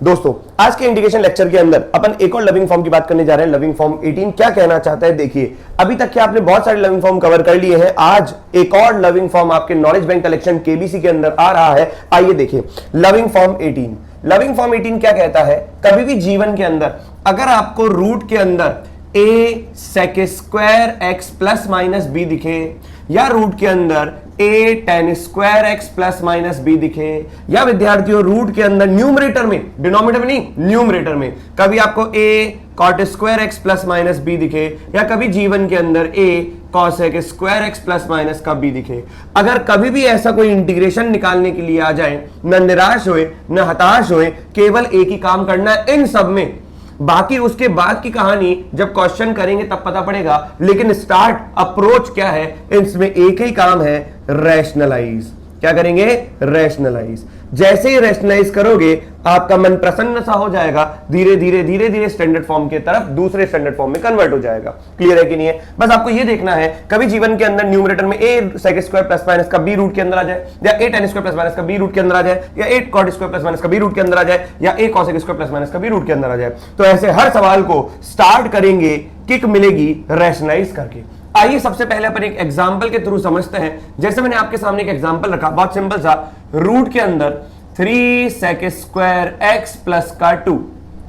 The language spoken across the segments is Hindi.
दोस्तों आज के इंटीग्रेशन लेक्चर के अंदर अपन एक और लविंग फॉर्म की बात करने जा रहे हैं। लविंग फॉर्म 18 क्या कहना चाहता है देखिए। अभी तक क्या आपने बहुत सारे लविंग फॉर्म कवर कर लिए हैं, आज एक और लविंग फॉर्म आपके नॉलेज बैंक कलेक्शन केबीसी के अंदर आ रहा है। आइए देखिए लविंग फॉर्म 18। लविंग फॉर्म 18 क्या कहता है, कभी भी जीवन के अंदर अगर आपको रूट के अंदर a sec square x plus minus b दिखे या रूट के अंदर a tan square x plus minus b दिखे या विद्यार्थियों रूट के अंदर न्यूमरेटर में, डिनोमिनेटर में नहीं न्यूमरेटर में कभी आपको a cot square x plus minus b दिखे या कभी जीवन के अंदर a cosec square x plus minus का बी दिखे, अगर कभी भी ऐसा कोई इंटीग्रेशन निकालने के लिए आ जाए, न निराश होए न हताश होए, केवल एक ही काम करना है इन सब में। बाकी उसके बाद की कहानी जब क्वेश्चन करेंगे तब पता पड़ेगा, लेकिन स्टार्ट अप्रोच क्या है, इसमें एक ही काम है, रैशनलाइज। क्या करेंगे? रैशनलाइज। जैसे ही रैशनलाइज करोगे आपका मन प्रसन्न सा हो जाएगा, धीरे धीरे धीरे धीरे स्टैंडर्ड फॉर्म की तरफ दूसरे स्टैंडर्ड फॉर्म में कन्वर्ट हो जाएगा। क्लियर है कि नहीं है? बस आपको ये देखना है कभी जीवन के अंदर न्यूमरेटर में a sec square plus minus का b रूट के अंदर आ जाए, या a tan square plus minus का b रूट के अंदर आ जाए, या a cot square plus minus का b रूट के अंदर आ जाए, या a cosec square plus minus का b रूट के अंदर आ जाए। तो ऐसे हर सवाल को स्टार्ट करेंगे, किक मिलेगी रैशनलाइज करके। आइए सबसे पहले अपन एक एग्जांपल के थ्रू समझते हैं। जैसे मैंने आपके सामने एक एग्जांपल रखा, बहुत सिंपल सा, रूट के अंदर 3 sec स्क्वायर x प्लस का 2।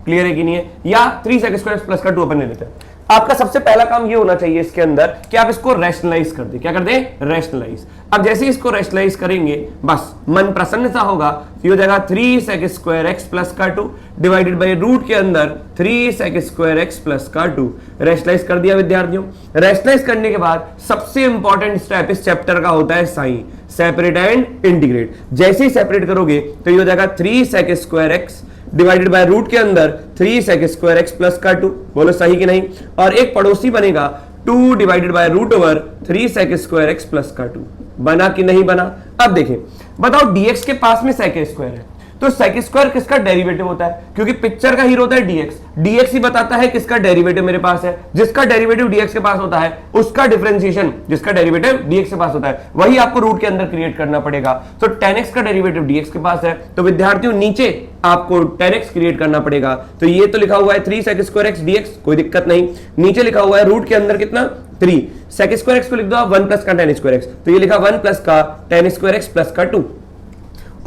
क्लियर है कि नहीं है? या 3 sec स्क्वायर x प्लस का 2 अपन ले लेते हैं। आपका सबसे पहला काम ये होना चाहिए इसके अंदर कि आप इसको रैशनलाइज कर दें। क्या कर दें? रैशनलाइज। अब जैसे इसको रैशनलाइज करेंगे बस मन प्रसन्न सा होगा, ये हो जाएगा 3 sec स्क्वायर x प्लस का 2 डिवाइडेड बाय रूट के अंदर 3 sec स्क्वायर x प्लस का 2। रैशनलाइज कर दिया विद्यार्थियों। रैशनलाइज करने के बाद सबसे इंपॉर्टेंट स्टेप इस चैप्टर का होता है साइन, सेपरेट एंड इंटीग्रेट। जैसे ही सेपरेट करोगे तो ये हो जाएगा 3 sec square x divided by root के अंदर 3 sec स्क्वायर x प्लस का 2। बोलो सही कि नहीं? और एक पड़ोसी बनेगा 2 divided by root over 3 sec square x plus का 2। बना कि नहीं बना? अब देखें, बताओ dx के पास में sec स्क्वायर है, तो sec स्क्वायर किसका डेरिवेटिव होता है? क्योंकि पिक्चर का हीरो होता है dx, dx ही बताता है किसका डेरिवेटिव मेरे पास है। जिसका डेरिवेटिव dx के पास होता है उसका डिफरेंशिएशन, जिसका डेरिवेटिव dx के पास होता है, वही आपको रूट के अंदर क्रिएट करना पड़ेगा। तो tan x का डेरिवेटिव dx के पास है, तो विद्यार्थियों नीचे आपको tan x क्रिएट करना पड़ेगा। तो ये तो लिखा हुआ है 3 sec स्क्वायर x dx, कोई दिक्कत नहीं। नीचे लिखा हुआ है रूट के अंदर कितना? 3 sec स्क्वायर x को लिख दो आप 1 प्लस का tan स्क्वायर x, तो ये लिखा 1 प्लस का tan स्क्वायर x प्लस का 2।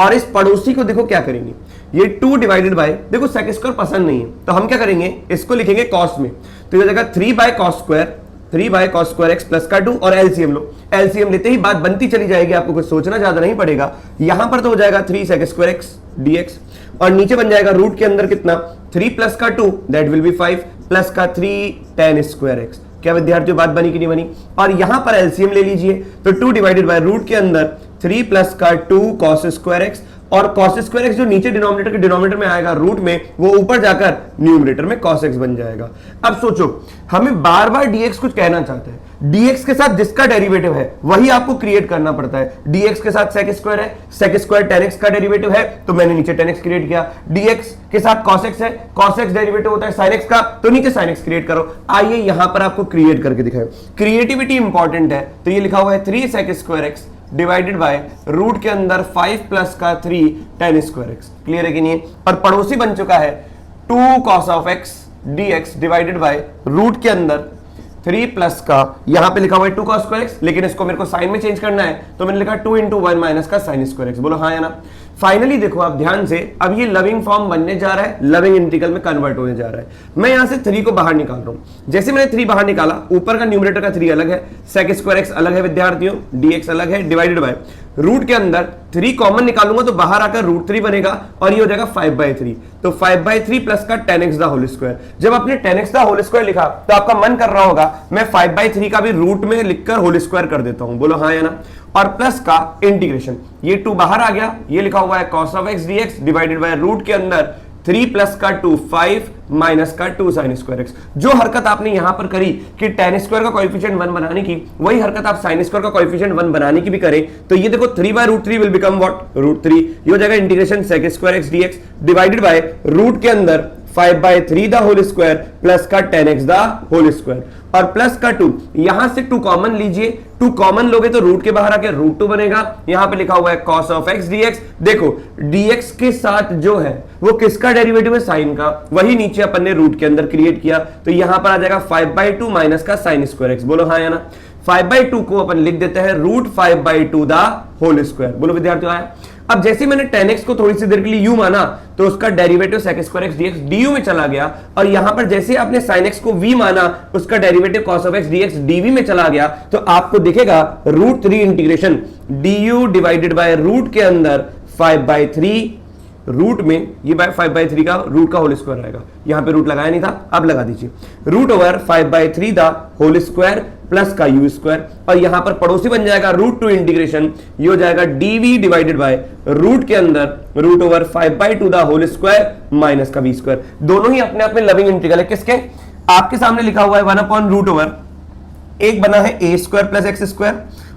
और इस पड़ोसी को देखो क्या करेंगे, ये 2 डिवाइडेड बाय, देखो sec स्क्वायर पसंद नहीं है तो हम क्या करेंगे, इसको लिखेंगे cos में, तो ये जाएगा 3 by cos square x plus का 2। और एलसीएम लो, एलसीएम लेते ही बात बनती चली जाएगी, आपको कुछ सोचना ज्यादा नहीं पड़ेगा। यहां पर तो हो जाएगा 3 sec स्क्वायर x dx, और नीचे बन जाएगा रूट के अंदर कितना, 3 प्लस का 2 दैट विल बी 5 प्लस का 3 tan स्क्वायर x। क्या विद्यार्थियों बात बनी कि नहीं बनी? और यहां पर एलसीएम ले लीजिए, तो 2 डिवाइडेड बाय रूट के अंदर 3 प्लस का 2 cos स्क्वायर x, और cos स्क्वायर x जो नीचे डिनोमिनेटर के डिनोमिनेटर में आएगा रूट में, वो ऊपर जाकर न्यूमरेटर में cos x बन जाएगा। अब सोचो, हमें बार बार dx कुछ कहना चाहते हैं, dx के साथ जिसका डेरिवेटिव है वही आपको क्रिएट करना पड़ता है। dx के साथ sec स्क्वायर है, sec स्क्वायर tan x का डेरिवेटिव है, तो मैंने नीचे tan x क्रिएट किया। dx के साथ cos x है, cos x डेरिवेटिव होता है sin x का, तो नीचे sin x क्रिएट करो। आइए यहां पर आपको क्रिएट करके दिखाएं, क्रिएटिविटी इंपॉर्टेंट है। तो ये लिखा हुआ है 3 sec square x divided by root के अंदर 5 प्लस का 3 tan स्क्वायर x। क्लियर है कि नहीं? और पड़ोसी बन चुका है 2 cos of x dx divided by root के अंदर 3 प्लस का, यहां पे लिखा हुआ है 2 cos स्क्वायर x, लेकिन इसको मेरे को साइन में चेंज करना है, तो मैंने लिखा 2 into 1 माइनस का sin स्क्वायर x। बोलो हाँ या ना? फाइनली देखो आप ध्यान से, अब ये लविंग फॉर्म बनने जा रहा है, लविंग इंटीग्रल में कन्वर्ट होने जा रहा है। मैं यहां से 3 को बाहर निकाल रहा हूं। जैसे मैंने 3 बाहर निकाला, ऊपर का न्यूमरेटर का 3 अलग है, sec स्क्वायर x अलग है विद्यार्थियों, dx अलग है, डिवाइडेड बाय रूट के अंदर 3 कॉमन निकालूंगा तो बाहर आकर √3 बनेगा, और ये हो जाएगा 5/3। तो 5/3 प्लस का tan x the whole square. जब आपने tan x the whole square लिखा तो आपका मन कर रहा होगा मैं 5/3 का भी रूट में लिखकर होल स्क्वायर कर देता हूं। बोलो हाँ या ना? और प्लस का इंटीग्रेशन, ये 2 बाहर आ गया, ये लिखा हुआ है cos of x dx divided by root के अंदर 3 प्लस का 2 5 माइनस का 2 sin स्क्वायर x। जो हरकत आपने यहां पर करी कि tan स्क्वायर का कोएफिशिएंट 1 बनाने की, वही हरकत आप sin स्क्वायर का कोएफिशिएंट 1 बनाने की भी करें। तो ये देखो 3/√3 विल बिकम व्हाट? √3। ये हो जाएगा integration sec square x dx divided by root के अंदर 5/3 द होल स्क्वायर प्लस का 10x द होल स्क्वायर और प्लस का 2, यहां से 2 कॉमन लीजिए, 2 कॉमन लोगे तो रूट के बाहर आके √2 बनेगा। यहां पे लिखा हुआ है cos of x dx। देखो dx के साथ जो है वो किसका डेरिवेटिव है, साइन का, वही नीचे अपन ने रूट के अंदर क्रिएट किया, तो यहां पर आ जाएगा 5/2 माइनस का sin स्क्वायर x। बोलो हाँ या ना। 5/2 को अपन लिख देते हैं √5/2 द होल स्क्वायर। बोलो विद्यार्थियों आया। अब जैसे मैंने 10x को थोड़ी सी देर के लिए u माना तो उसका derivative sec square x dx du में चला गया, और यहां पर जैसे आपने sin x को v माना उसका derivative cos of x dx dv में चला गया, तो आपको दिखेगा √3 integration du divided by root के अंदर 5/3 रूट में, ये 5/3 का रूट का होल स्क्वायर आएगा, यहां पे रूट लगाया नहीं था, अब लगा दीजिए, √5/3 द होल स्क्वायर प्लस का u स्क्वायर, और यहां पर पड़ोसी बन जाएगा √2 इंटीग्रेशन, ये हो जाएगा dv डिवाइडेड बाय रूट के अंदर √5/2 द होल स्क्वायर माइनस का v स्क्वायर। दोनों ही अपने आप में लविंग इंटीग्रल है, किसके, आपके सामने लिखा हुआ है 1/√, एक बना है a square plus x square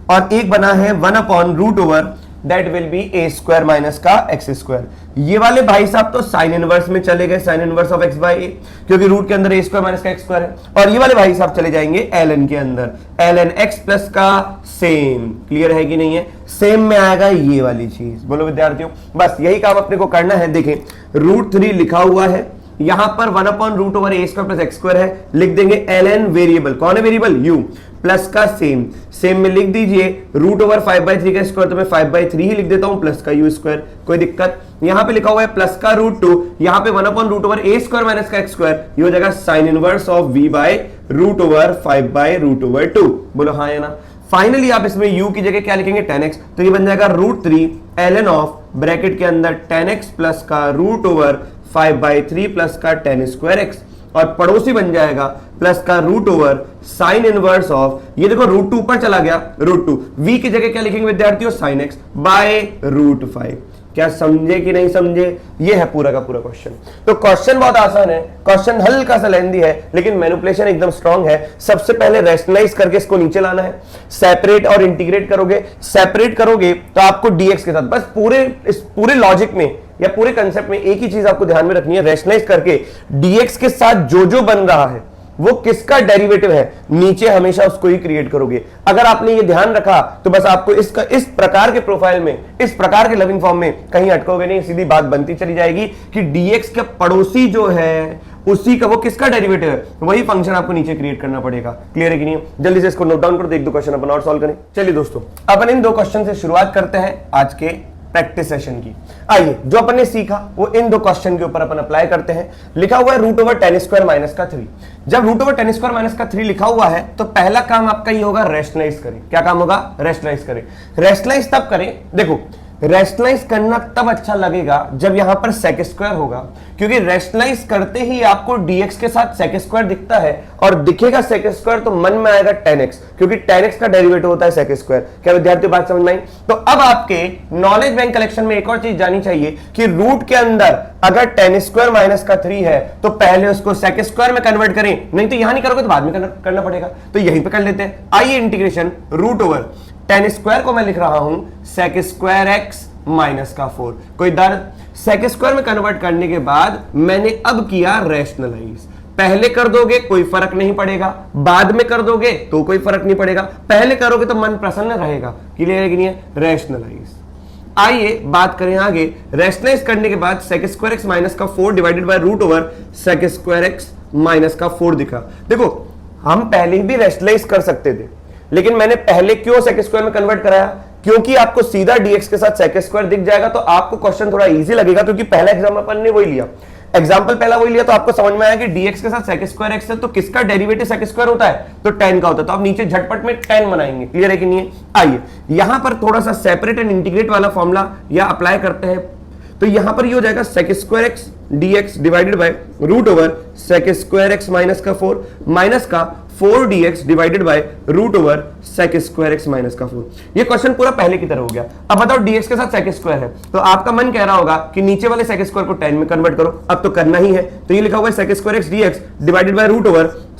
और एक बना है 1/√, that will be a square minus का एक्स स्क्वायर। ये वाले भाई साहब तो साइन इनवर्स में चले गए, साइन इनवर्स ऑफ x बाय a, क्योंकि रूट के अंदर a स्क्वायर माइनस का एक्स स्क्वायर है, और ये वाले भाई साहब चले जाएंगे ln के अंदर, ln x प्लस का सेम। क्लियर है कि नहीं है, सेम में आएगा ये वाली चीज। बोलो विद्यार्थियों, बस यही काम अपने को करना है। देखें √3 लिखा हुआ है, यहां पर 1/√a square plus x square है, लिख देंगे ln वेरिएबल, कौन है वेरिएबल, u, प्लस का सेम, सेम में लिख दीजिए √5/3 का स्क्वायर, तो मैं 5/3 ही लिख देता हूं, प्लस का u स्क्वायर, कोई दिक्कत। यहां पे लिखा हुआ है प्लस का √2, यहां पे 1/√a स्क्वायर माइनस का एक्स स्क्वायर, ये हो जाएगा साइन इनवर्स ऑफ v बाय √5/√2। बोलो हाँ या ना। फाइनली आप इसमें u की जगह क्या लिखेंगे, 10x, तो ये बन जाएगा √3 ln ऑफ ब्रैकेट के अंदर 10x प्लस का √5/3 प्लस का 10 स्क्वायर x, और पड़ोसी बन जाएगा प्लस का √ साइन इनवर्स ऑफ, ये देखो √2 ऊपर चला गया, √2, v की जगह क्या लिखेंगे विद्यार्थियों, sin x बाय √5। क्या समझे कि नहीं समझे, ये है पूरा का पूरा क्वेश्चन। तो क्वेश्चन बहुत आसान है, क्वेश्चन हल्का सा लेंदी है, लेकिन मैनिपुलेशन एकदम स्ट्रांग है। सबसे पहले रैशनलाइज करके इसको नीचे लाना है, सेपरेट और इंटीग्रेट करोगे, सेपरेट करोगे तो आपको dx के साथ, बस पूरे लॉजिक में या पूरे कंसेप्ट में एक ही चीज आपको ध्यान में रखनी है, रैशनलाइज करके dx के साथ जो बन रहा है वो किसका डेरिवेटिव है, नीचे हमेशा उसको ही क्रिएट करोगे। अगर आपने ये ध्यान रखा तो बस आपको इस प्रकार के प्रोफाइल में, इस प्रकार के लविंग फॉर्म में कहीं अटकोगे नहीं, सीधी बात बनती चली जाएगी कि dx के पड़ोसी जो है उसी का वो किसका डेरिवेटिव है, वही फंक्शन आपको नीचे क्रिएट करना पड़ेगा। क्लियर है कि नहीं, जल्दी से इसको नोट डाउन करो, तो 1-2 क्वेश्चन अपन और सॉल्व करें। चलिए दोस्तों, अपन इन 2 क्वेश्चन से शुरुआत करते हैं आज के प्रैक्टिस सेशन की। आइए, जो अपन ने सीखा वो इन 2 क्वेश्चन के ऊपर अपन अप्लाई करते हैं। लिखा हुआ है √10² माइनस का 3। जब √10² माइनस का 3 लिखा हुआ है तो पहला काम आपका ये होगा, रैशनलाइज करें। क्या काम होगा, रैशनलाइज करें। रैशनलाइज तब करें, देखो रैशनलाइज करना तब अच्छा लगेगा जब यहां पर sec स्क्वायर होगा, क्योंकि रैशनलाइज करते ही आपको dx के साथ sec स्क्वायर दिखता है, और दिखेगा sec स्क्वायर तो मन में आएगा 10x, क्योंकि 10x का डेरिवेटिव होता है sec स्क्वायर। क्या विद्यार्थियों बात समझ में आई? तो अब आपके नॉलेज बैंक कलेक्शन में एक और चीज जानी चाहिए कि रूट के अंदर अगर 10² माइनस का 3 है तो पहले उसको sec स्क्वायर में कन्वर्ट करें, नहीं तो यहां नहीं करोगे तो बाद में करना पड़ेगा, तो यहीं पे कर लेते हैं। आइए इंटीग्रेशन √10² को मैं लिख रहा हूं sec स्क्वायर x माइनस का 4, कोई दर्द। sec स्क्वायर में कन्वर्ट करने के बाद मैंने अब किया रैशनलाइज। पहले कर दोगे कोई फर्क नहीं पड़ेगा, बाद में कर दोगे तो कोई फर्क नहीं पड़ेगा, पहले करोगे तो मन प्रसन्न रहेगा। क्लियर है कि नहीं है, रैशनलाइज। आइए बात करें आगे। रैशनलाइज करने के बाद sec स्क्वायर x माइनस का 4 divided by √sec square x minus का 4 दिखा। देखो हम पहले भी रैशनलाइज कर सकते थे, लेकिन मैंने पहले क्यों sec स्क्वायर में कन्वर्ट कराया, क्योंकि आपको सीधा dx के साथ sec स्क्वायर दिख जाएगा तो आपको क्वेश्चन थोड़ा इजी लगेगा, क्योंकि पहला एग्जाम अपन ने वही लिया, एग्जाम्पल पहला वही लिया, तो आपको समझ में आया कि dx के साथ sec स्क्वायर x है तो किसका डेरिवेटिव sec स्क्वायर होता है, तो 10 का होता है, तो आप नीचे झटपट में 10 बनाएंगे। क्लियर है कि नहीं है? आइए यहां पर थोड़ा सा सेपरेट एंड इंटीग्रेट वाला फॉर्मूला या अप्लाई करते हैं, तो यहां पर ये हो जाएगा sec square x dx divided bye √sec square x minus का 4 माइनस का 4dx divided by √sec square x minus का 4। ये क्वेश्चन पूरा पहले की तरह हो गया। अब बताओ dx के साथ sec स्क्वायर है, तो आपका मन कह रहा होगा कि नीचे वाले sec स्क्वायर को 10 में कन्वर्ट करो, अब तो करना ही है, तो ये लिखा हुआ है sec square x dx divided by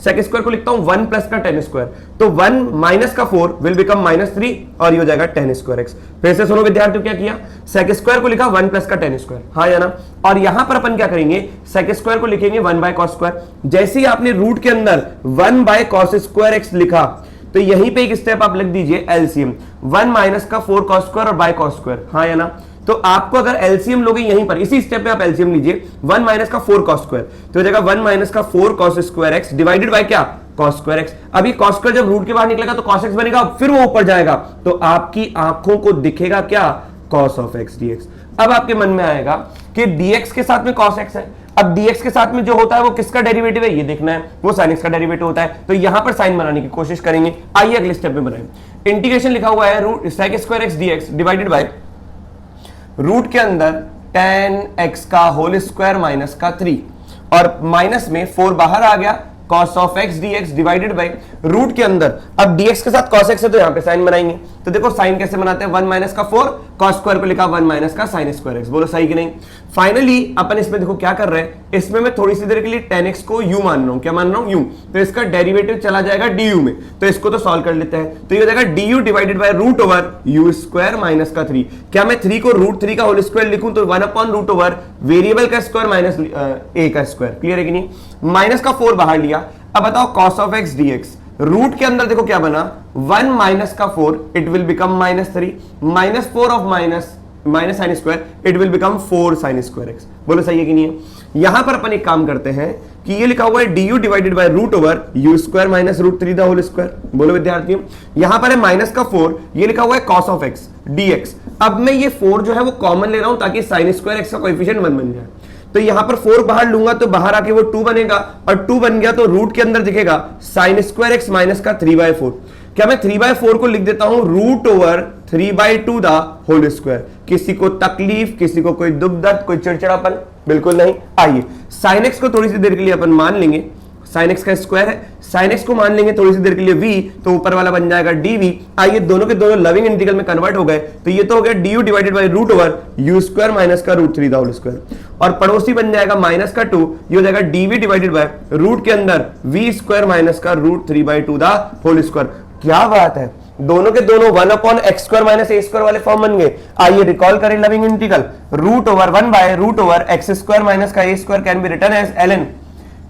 sec square को लिखता हूं 1 प्लस का टेन स्क्वायर, तो 1 माइनस का 4 विल बिकम -3 और ये हो जाएगा टेन स्क्वायर एक्स। फिर से सुनो विद्यार्थियों, क्या किया, सेक स्क्वायर को लिखा 1 प्लस का टेन स्क्वायर, हाँ या ना। और यहां पर अपन क्या करेंगे, सेक स्क्वायर को लिखेंगे 1 बाय कॉस स्क्वायर। जैसे ही आपने रूट के अंदर 1 बाय कॉस स्क्वायर एक्स लिखा तो यहीं पे एक स्टेप आप लिख दीजिए एलसीएम, 1 माइनस का 4 कॉस स्क्वायर और बाय कॉस स्क्वायर, हाँ या ना। तो आपको अगर एलसीएम लोगे यहीं पर इसी स्टेप में आप एलसीएम लीजिए, 1 माइनस का 4 कॉस स्क्वायर तो हो जाएगा 1 माइनस का 4 cos square x divided bye क्या, कॉस स्क्वायर एक्स। अभी कॉस स्क्वायर जब रूट के बाहर निकलेगा तो कॉस एक्स बनेगा, फिर वो ऊपर जाएगा तो आपकी आंखों को दिखेगा क्या, कॉस ऑफ एक्स डीएक्स। अब आपके मन में आएगा कि डीएक्स के साथ में कॉस एक्स है, अब डीएक्स के साथ में जो होता है वो किसका डेरिवेटिव है ये देखना है, वो साइन एक्स का डेरिवेटिव होता है, तो यहां पर साइन बनाने की कोशिश करेंगे। आइए अगले स्टेप में बनाएं। इंटीग्रेशन लिखा हुआ है root sec square x dx divided by root के अंदर tan x का होल स्क्वायर माइनस का 3 और माइनस में 4 बाहर आ गया, cos of x dx divided by root के अंदर, अब dx के साथ cos x है तो यहां पे साइन बनाएंगे। तो देखो साइन कैसे बनाते हैं, 1 माइनस का 4 cos स्क्वायर को लिखा 1 माइनस का sin स्क्वायर x, बोलो सही कि नहीं। फाइनली अपन इसमें देखो क्या कर रहे हैं, इसमें मैं थोड़ी सी देर के लिए tan x को u मान रहा हूं, क्या मान रहा हूं u, तो इसका डेरिवेटिव चला जाएगा du में, तो इसको तो सॉल्व कर लेते हैं। तो ये हो जाएगा du divided by root over u square minus का 3। क्या मैं 3 को रूट 3 का होल स्क्वायर लिखूं तो 1 अपॉन रूट ओवर वेरिएबल का स्क्वायर माइनस a का स्क्वायर, क्लियर है कि नहीं। माइनस का 4 बाहर लिया, अब बताओ cos of x dx, root के अंदर देखो क्या बना, 1 माइनस का 4 it will become -3 minus 4 of minus sine square it will become 4 sine square x, बोलो सही है कि नहीं है। यहां पर अपन एक काम करते हैं कि ये लिखा हुआ है du divided by root over u square minus root 3 the whole square, बोलो विद्यार्थियों। यहां पर है माइनस का 4, ये लिखा हुआ है cos ऑफ x dx। अब मैं ये 4 जो है वो कॉमन ले रहा हूं ताकि साइन स्क्वायर एक्स का कोएफिशिएंट 1 बन जाए। तो यहां पर 4 बाहर लूंगा तो बाहर आके वो 2 बनेगा और 2 बन गया तो रूट के अंदर दिखेगा साइन स्क्वायर एक्स माइनस का 3/4। क्या मैं 3/4 को लिख देता हूं root over 3/2 the whole square. किसी को तकलीफ, किसी को कोई दुख दर्द, कोई चिड़चिड़ापन, बिल्कुल नहीं। आइए साइन एक्स को थोड़ी सी देर के लिए अपन मान लेंगे, साइन एक्स का स्क्वायर है, साइन एक्स को मान लेंगे थोड़ी सी देर के लिए v, तो ऊपर वाला बन जाएगा dv। आइए दोनों के दोनों लविंग इंटीग्रल में कन्वर्ट हो गए, तो ये तो हो गया du divided by root over u square minus का रूट 3 द होल स्क्वायर, और पड़ोसी बन जाएगा माइनस का 2, ये हो जाएगा dv डिवाइडेड बाय रूट के अंदर v स्क्वायर माइनस का रूट 3/2 द होल स्क्वायर। क्या बात है, दोनों के दोनों 1 upon x square minus a square वाले फॉर्म बन गए। आइए रिकॉल करें loving integral, root over 1 by root over x square minus का a square can be written as ln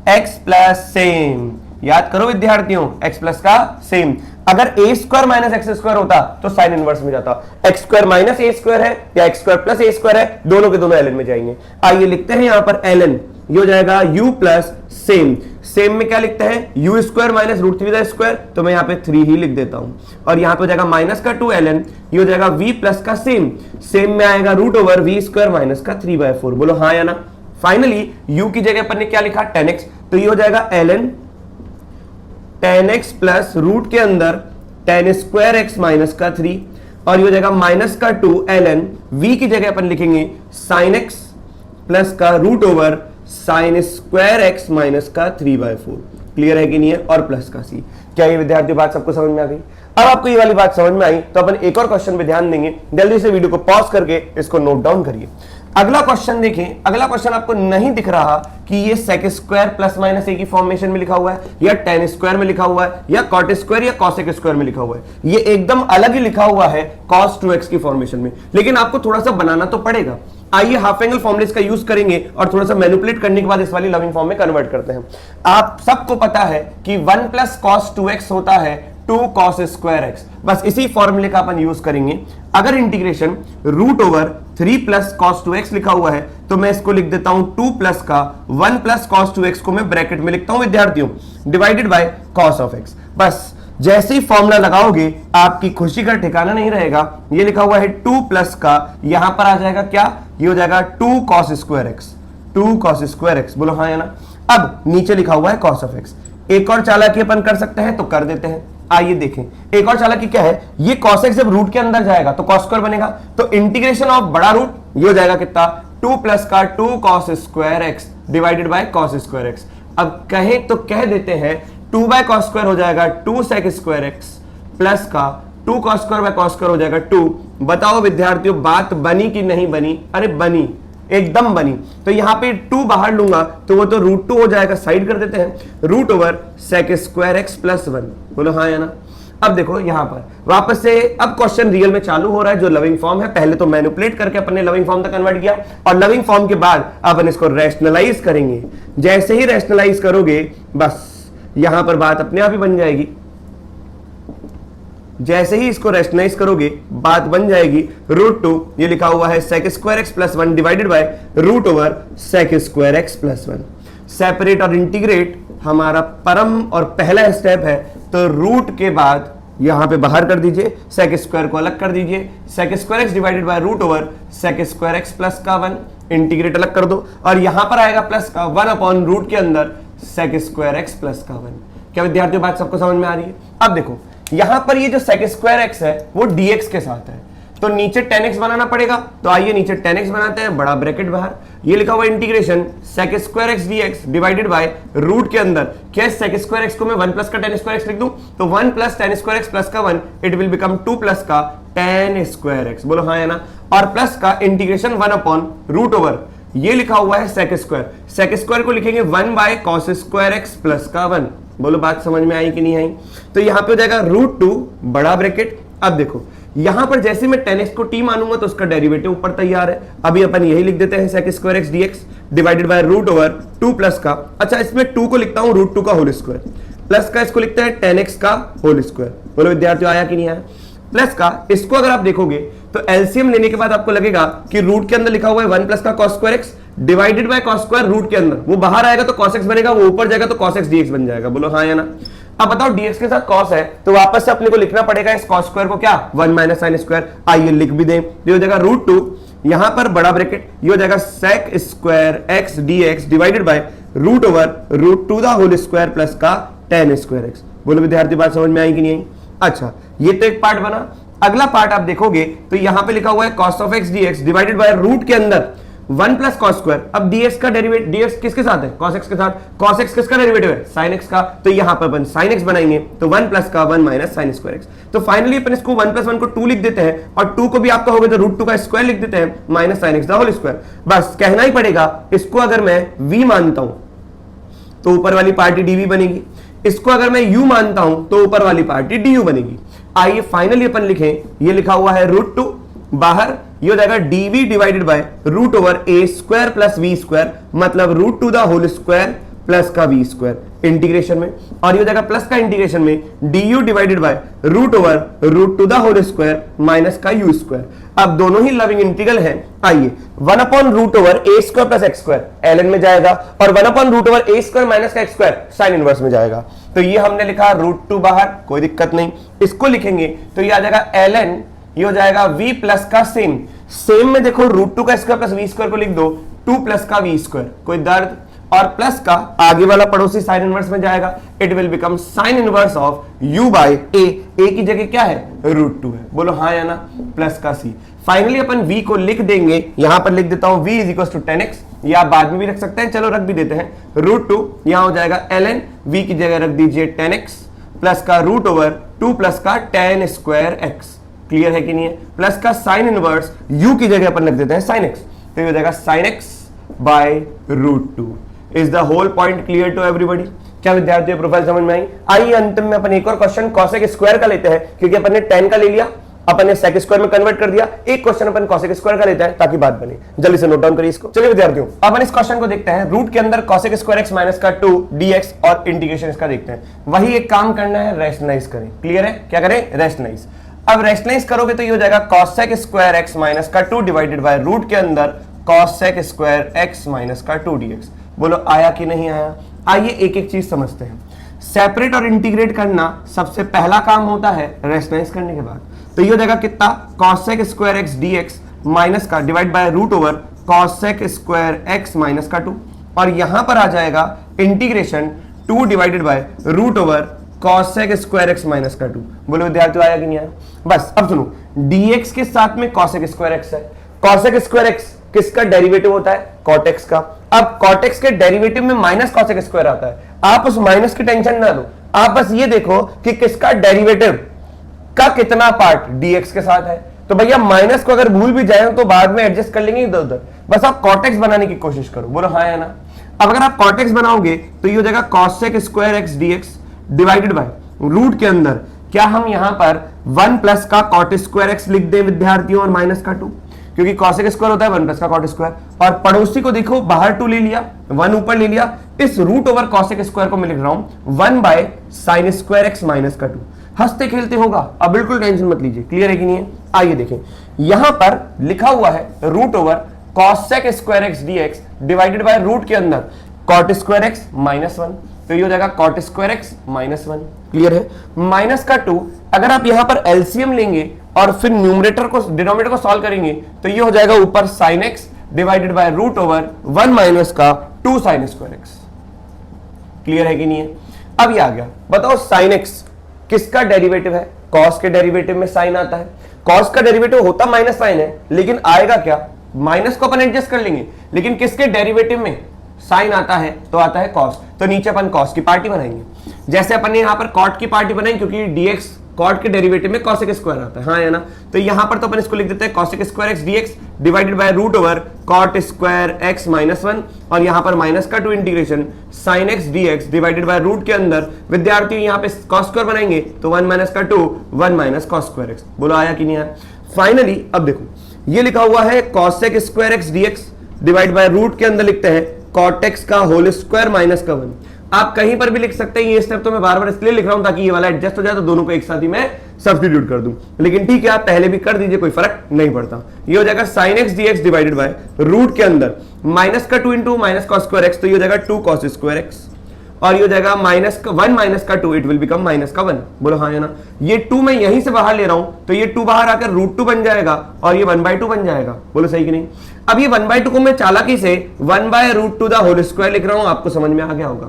x plus same. याद करो विद्यार्थियों, x प्लस का सेम, अगर a square minus x square होता तो साइन इनवर्स में जाता, x square minus a square है या एक्स स्क्वायर प्लस ए स्क्वायर है, दोनों के दोनों ln में जाएंगे। आइए लिखते हैं यहां पर ln, ये हो जाएगा u प्लस सेम, सेम में क्या लिखते हैं u square minus root 3 the square, तो मैं यहां पे 3 ही लिख देता हूं, और यहां पे हो जाएगा माइनस का 2 ln, ये हो जाएगा v प्लस का सेम, सेम में आएगा root over v square minus का 3/4, बोलो हाँ या ना। फाइनली u की जगह पर ने क्या लिखा tan x, तो ये हो जाएगा ln tan x plus root के अंदर tan स्क्वायर x माइनस का 3, और ये हो जाएगा माइनस का 2 ln v की जगह अपन लिखेंगे sin x प्लस का root over sin square x minus का 3/4, क्लियर है कि नहीं है, और प्लस का c। क्या ये विद्यार्थी बात सबको समझ में आ गई? अब आपको ये वाली बात समझ में आई तो अपन एक और क्वेश्चन पे ध्यान देंगे, जल्दी से वीडियो को पॉज करके इसको नोट डाउन करिए। अगला क्वेश्चन देखें, अगला क्वेश्चन आपको नहीं दिख रहा कि ये सेक स्क्वायर प्लस माइनस ए की फॉर्मेशन में लिखा हुआ है या tan स्क्वायर में लिखा हुआ है या कॉट स्क्वायर या कॉसेक स्क्वायर में लिखा हुआ है, ये एकदम अलग ही लिखा हुआ है cos 2x की फॉर्मेशन में, लेकिन आपको थोड़ा सा बनाना तो पड़ेगा। आइए हाफ एंगल फॉर्मूले का यूज करेंगे और थोड़ा सा मैनिपुलेट करने के बाद इस वाली लविंग फॉर्म में कन्वर्ट करते हैं। आप सबको पता है कि 1 प्लस cos 2x होता है 2 cos स्क्वायर एक्स, बस इसी फॉर्मूले का अपन यूज करेंगे। अगर integration root over 3 plus cos 2x लिखा हुआ है तो मैं इसको लिख देता हूं 2 प्लस का 1 प्लस cos 2x को मैं ब्रैकेट में लिखता हूं विद्यार्थियों, divided by cos of x। बस जैसे ही फॉर्मूला लगाओगे आपकी खुशी का ठिकाना नहीं रहेगा। ये लिखा हुआ है 2 प्लस का, यहां पर आ जाएगा क्या, ये हो जाएगा 2 cos square x, 2 cos square x, बोलो हाँ या ना। अब नीचे लिखा हुआ है cos ऑफ x, एक और चालाकी अपन कर सकते हैं तो कर देते हैं। आइए देखें, एक और चालाकी क्या है, ये cos x जब रूट के अंदर जाएगा तो cos स्क्वायर बनेगा, तो इंटीग्रेशन ऑफ बड़ा रूट ये हो जाएगा कितना, 2 प्लस का 2 cos square x divided bye cos square x. अब कहें तो कह देते हैं 2 बाय cos स्क्वायर हो जाएगा 2 sec स्क्वायर एक्स प्लस का 2 cos square by cos square हो जाएगा 2। बताओ विद्यार्थियों बात बनी कि नहीं बनी? अरे बनी, एकदम बनी। तो यहाँ पे 2 बाहर लूंगा तो वो तो √2 हो जाएगा, साइड कर देते हैं, √sec² x + 1। बोलो हाँ या ना। अब देखो यहां पर वापस से अब क्वेश्चन रियल में चालू हो रहा है, जो लविंग फॉर्म है पहले तो मैनिपुलेट करके अपने लविंग फॉर्म तक कन्वर्ट किया, और लविंग फॉर्म के बाद अपन इसको रैशनलाइज करेंगे। जैसे ही रैशनलाइज करोगे बस यहां पर बात अपने आप ही बन जाएगी। जैसे ही इसको रैशनलाइज करोगे बात बन जाएगी √2, ये लिखा हुआ है sec² x + 1 divided by √sec² x + 1। Separate और इंटीग्रेट हमारा परम और पहला स्टेप है, तो रूट के बाद यहां पे बाहर कर दीजिए, sec² को अलग कर दीजिए, sec² x divided bye √sec² x + 1, integrate अलग कर दो, और यहां पर आएगा प्लस का 1/रूट के अंदर sec² x + 1। क्या विद्यार्थियों बात सबको समझ में आ रही है? अब देखो यहां पर ये जो sec² x है वो dx के साथ है, तो नीचे 10x बनाना पड़ेगा। तो आइए नीचे 10x बनाते हैं, बड़ा ब्रैकेट बाहर, ये लिखा हुआ integration sec² x dx divided by root के अंदर क्या sec² x को मैं 1 + का tan² x लिख दूं, तो 1 + tan² x + का 1 इट विल बिकम 2 + का tan² x। बोलो हाँ या ना। और प्लस का इंटीग्रेशन 1/√, ये लिखा हुआ है sec² को लिखेंगे 1/cos² x + का 1। बोलो बात समझ में आई कि नहीं आई? तो यहां पे हो जाएगा √2 बड़ा ब्रैकेट। अब देखो यहां पर जैसे मैं 10x को t मानूंगा तो उसका डेरिवेटिव ऊपर तैयार है, अभी अपन यही लिख देते हैं sec² x dx divided bye √2 plus का, अच्छा इसमें 2 को लिखता हूं √2 का होल स्क्वायर, प्लस का इसको लिखते हैं 10x का होल स्क्वायर। बोलो विद्यार्थियों आया कि नहीं आया? प्लस का इसको अगर आप देखोगे तो एलसीएम लेने के बाद आपको लगेगा कि रूट के अंदर लिखा हुआ है 1 + का cos² x divided bye cos² root के अंदर, वो बाहर आएगा तो cos x बनेगा, वो ऊपर जाएगा तो cos x dx बन जाएगा। बोलो हाँ या ना। अब बताओ dx के साथ cos है तो वापस से अपने को लिखना पड़ेगा इस cos² को क्या 1 - sin²। आइए लिख भी दें, ये हो जाएगा √2, यहां पर बड़ा ब्रैकेट, ये हो जाएगा sec² x dx divided bye √2 दा होल स्क्वायर प्लस का tan² x। बोलो विद्यार्थी बात समझ में आई कि नहीं आई? अच्छा ये तो एक पार्ट बना। अगला पार्ट आप देखोगे तो यहां पे लिखा हुआ है cos of x dx divided by root के अंदर 1 + cos²। अब dx का डेरिवेटिव, dx किसके साथ है? cos x के साथ। cos x किसका डेरिवेटिव है? sin x का। तो यहां पर अपन sin x बनाएंगे तो 1 + का 1 - sin² x। तो फाइनली अपन इसको 1 + 1 को 2 लिख देते हैं, और 2 को भी आप कहोगे तो √2 का स्क्वायर लिख देते हैं माइनस sin x दा होल स्क्वायर। बस कहना ही पड़ेगा, इसको अगर मैं v मानता हूं तो ऊपर वाली पार्टी dv बनेगी, इसको अगर मैं u मानता हूं तो ऊपर वाली पार्टी du बनेगी। आइए फाइनली अपन लिखें, ये लिखा हुआ है √2 बाहर, ये हो जाएगा dv divided bye √a² + v², मतलब √2 दा होल स्क्वायर प्लस का v² इंटीग्रेशन में, और ये हो जाएगा प्लस का इंटीग्रेशन में du डिवाइडेड बाय √2 दा होल स्क्वायर माइनस का u²। अब दोनों ही लविंग इंटीग्रल हैं। आइए 1/√a² + x² ln में जाएगा, और 1/√a² माइनस का x² साइन इनवर्स में जाएगा। तो ये हमने लिखा √2 बाहर, कोई दिक्कत नहीं। इसको लिखेंगे तो ये आ जाएगा ln, ये हो जाएगा v प्लस का सेम में देखो √2 का स्क्वायर प्लस v² को लिख दो 2 + का v², कोई दर्द, और प्लस का आगे वाला पड़ोसी साइन इनवर्स में जाएगा, it will become sign inverse of u/a। a की जगह क्या है? √2 है। बोलो हाँ या ना। प्लस का c। फाइनली अपन v को लिख देंगे, यहां पर लिख देता हूं v = 10x, या आप बाद में भी रख सकते हैं, चलो रख भी देते हैं। √2 यहां हो जाएगा ln, v की जगह रख दीजिए 10x प्लस का √2 प्लस का tan² x। क्लियर है कि नहीं है? प्लस का साइन इनवर्स u की जगह अपन रख देते हैं sin x, तो ये हो जाएगा sin x/√2। Is the whole point clear to everybody? क्या विद्यार्थियों प्रोफाइल समझ में आई? आइए अंतिम में अपन एक और क्वेश्चन cos² का लेते हैं, क्योंकि अपन ने tan का ले लिया, अपन ने sec² में कन्वर्ट कर दिया। एक क्वेश्चन अपन cos² का लेते हैं ताकि बात बने। जल्दी से नोट डाउन करिए इसको। चलिए विद्यार्थियों अपन इस क्वेश्चन को देखते हैं। रूट के अंदर cos² x माइनस का 2 dx और इंटीग्रेशन इसका देखते हैं। वही एक काम करना है, रैशनलाइज करें। क्लियर है? क्या करें? रैशनलाइज। अब रैशनलाइज करोगे तो ये हो जाएगा cos² x माइनस का 2 डिवाइडेड बाय रूट के अंदर cos² x माइनस का 2 dx। बोलो आया कि नहीं आया? आइए एक एक चीज समझते हैं। सेपरेट और इंटीग्रेट करना सबसे पहला काम होता है रैशनलाइज करने के बाद। तो ये हो जाएगा कितना? cos² x dx माइनस का divide by √cos² x minus का 2, और यहां पर आ जाएगा integration 2 divided bye √cos² x minus का 2। बोलो विद्यार्थियों आया कि नहीं आया? बस अब सुनो, dx के साथ में cos² x है। cos² x किसका डेरिवेटिव होता है? cot x का। अब cot x के डेरिवेटिव में माइनस cos² आता है। आप उस माइनस की टेंशन ना लो, आप बस ये देखो कि किसका डेरिवेटिव का कितना पार्ट dx के साथ है। तो भैया माइनस को अगर भूल भी जाए तो बाद में एडजस्ट कर लेंगे इधर उधर। बस आप कॉटेक्स बनाने की कोशिश करो, बोलो हाँ या ना। अब अगर आप कॉटेक्स बनाओगे तो ये हो जाएगा cosec square x dx divided by root के अंदर, क्या हम यहां पर 1 प्लस का कॉट स्क्वायर एक्स लिख दें विद्यार्थियों और माइनस का 2, क्योंकि कॉसेक स्क्वायर होता है 1 प्लस का कॉट स्क्वायर, और पड़ोसी को देखो बाहर 2 ले लिया, 1 ऊपर ले लिया, इस रूट ओवर कॉसेक स्क्वायर को मैं लिख रहा हूं 1 by sine square x minus का 2। हंसते खेलते होगा, अब बिल्कुल टेंशन मत लीजिए, क्लियर है कि नहीं है। आइए देखें, यहां पर लिखा हुआ है root over cosec square x dx divided by root के अंदर कॉट स्क्वायर एक्स माइनस 1, तो ये हो जाएगा cot square x minus 1, clear है। माइनस का 2, अगर आप यहां पर एलसीएम लेंगे और फिर न्यूमरेटर को डिनोमिनेटर को सॉल्व करेंगे तो ये हो जाएगा ऊपर sine x divided by root over 1 minus का 2 साइन स्क्वायर एक्स, क्लियर है कि नहीं है। अब ये आ गया, बताओ साइन एक्स किसका डेरिवेटिव है, कॉस के डेरिवेटिव में साइन आता है, कॉस का डेरिवेटिव होता माइनस साइन है, लेकिन आएगा क्या, माइनस को अपन एडजस्ट कर लेंगे, लेकिन किसके डेरिवेटिव में साइन आता है तो आता है कॉस, तो नीचे अपन कॉस की पार्टी बनाएंगे। जैसे अपन ने यहां पर कॉट की पार्टी बनाई, क्योंकि डीएक्स कॉट के डेरिवेटिव में कॉसेक स्क्वायर आता है, हाँ या ना, तो यहां पर तो अपन इसको लिख देते हैं cosec square x dx divided by root over cot square x minus 1, और यहां पर माइनस का 2 integration sine x dx divided by root के अंदर विद्यार्थी यहां पे कॉस स्क्वायर बनाएंगे तो 1 माइनस का 2 1 माइनस कॉस स्क्वायर एक्स, बोलो आया कि नहीं आया। फाइनली अब देखो ये लिखा हुआ है cosec square x dx divide by root के अंदर लिखते हैं कॉट एक्स का होल स्क्वायर माइनस का 1। आप कहीं पर भी लिख सकते हैं, ये स्टेप तो मैं बार बार इसलिए लिख रहा हूं ताकि ये वाला एडजस्ट हो जाए, तो दोनों को एक साथ ही मैं सब्स्टिट्यूट कर दूं, लेकिन ठीक है आप पहले भी कर दीजिए, कोई फर्क नहीं पड़ता। ये हो जाएगा sine x dx divided by root के अंदर माइनस का 2 into minus cos square x, तो ये हो जाएगा 2 कॉस स्क्वायर एक्स, और ये हो जाएगा माइनस का 1 माइनस का 2, इट विल बिकम माइनस का 1, बोलो हाँ या ना। ये 2 मैं यहीं से बाहर ले रहा हूं तो ये 2 बाहर आकर रूट 2 बन जाएगा और ये 1/2 बन जाएगा, बोलो सही कि नहीं। अब ये 1/2 को मैं चालाकी से 1/√2 द होल स्क्वायर लिख रहा हूं, आपको समझ में आ गया होगा।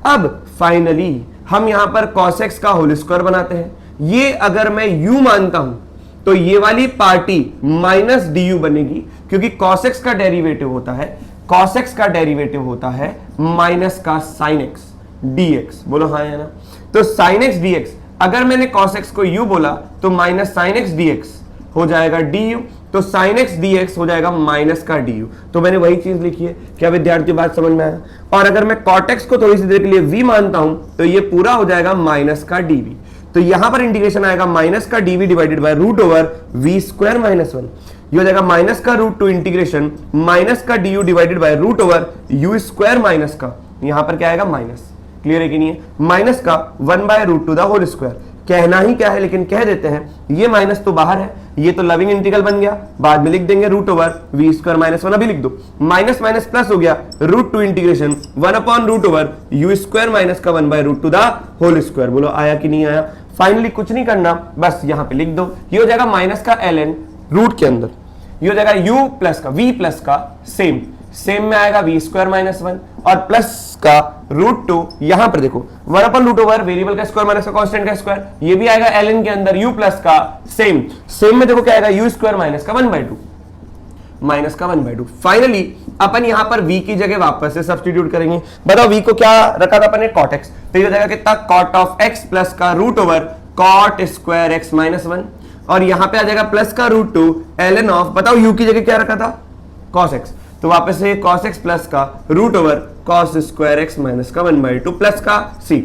अब फाइनली हम यहां पर cos x का होल स्क्वायर बनाते हैं, ये अगर मैं u मानता हूं तो ये वाली पार्टी माइनस du बनेगी, क्योंकि cos x का डेरिवेटिव होता है, cos x का डेरिवेटिव होता है माइनस का sin x dx, बोलो हाँ या ना। तो sin x dx, अगर मैंने cos x को u बोला तो माइनस sin x dx हो जाएगा du, तो sin x dx हो जाएगा माइनस का du, तो मैंने वही चीज लिखी है। क्या विद्यार्थी बात समझ में आया। और अगर मैं cot x को थोड़ी सी देर के लिए v मानता हूं तो ये पूरा हो जाएगा माइनस का dv, तो यहां पर इंटीग्रेशन आएगा माइनस का dv divided by root over v square minus 1, ये हो जाएगा माइनस का √2 इंटीग्रेशन माइनस का du divided by root over u square minus का, यहां पर क्या आएगा माइनस, क्लियर है कि नहीं है, माइनस का 1/√2 द होल स्क्वायर। कहना ही क्या है लेकिन कह देते हैं, ये माइनस तो बाहर है, ये तो लविंग इंटीग्रल बन गया, बाद में लिख देंगे root over v square minus 1, अभी लिख दो, माइनस माइनस प्लस हो गया √2 इंटीग्रेशन 1/√ओवर u स्क्वायर माइनस का 1/√2 द होल स्क्वायर, बोलो आया कि नहीं आया। फाइनली कुछ नहीं करना, बस यहां पे लिख दो, ये हो जाएगा माइनस का ln रूट के अंदर, ये हो जाएगा u प्लस का v प्लस का सेम में आएगा v स्क्वायर माइनस 1 और प्लस का √2, यहां पर देखो 1/√ओवर वेरिएबल का स्क्वायर माइनस का कांस्टेंट का स्क्वायर, ये भी आएगा ln के अंदर u प्लस का सेम में देखो क्या आएगा u स्क्वायर माइनस का 1/2 फाइनली अपन यहां पर v की जगह वापस से सब्स्टिट्यूट करेंगे। बताओ v को क्या रखा था अपन ने cot x, तो ये हो जाएगा कितना cot ऑफ x प्लस का root over cot square x minus 1, और यहां पे आ जाएगा प्लस का √2 ln ऑफ, बताओ u की जगह क्या रखा था cos x, तो वापस से cos x प्लस का root over cos square x minus का 1/2 प्लस का c।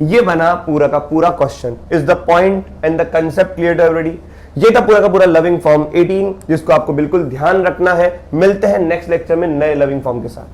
ये बना पूरा का पूरा question. Is the point and the concept clear to everybody. ये था पूरा का पूरा लविंग फॉर्म 18 जिसको आपको बिल्कुल ध्यान रखना है। मिलते हैं नेक्स्ट लेक्चर में नए लविंग फॉर्म के साथ।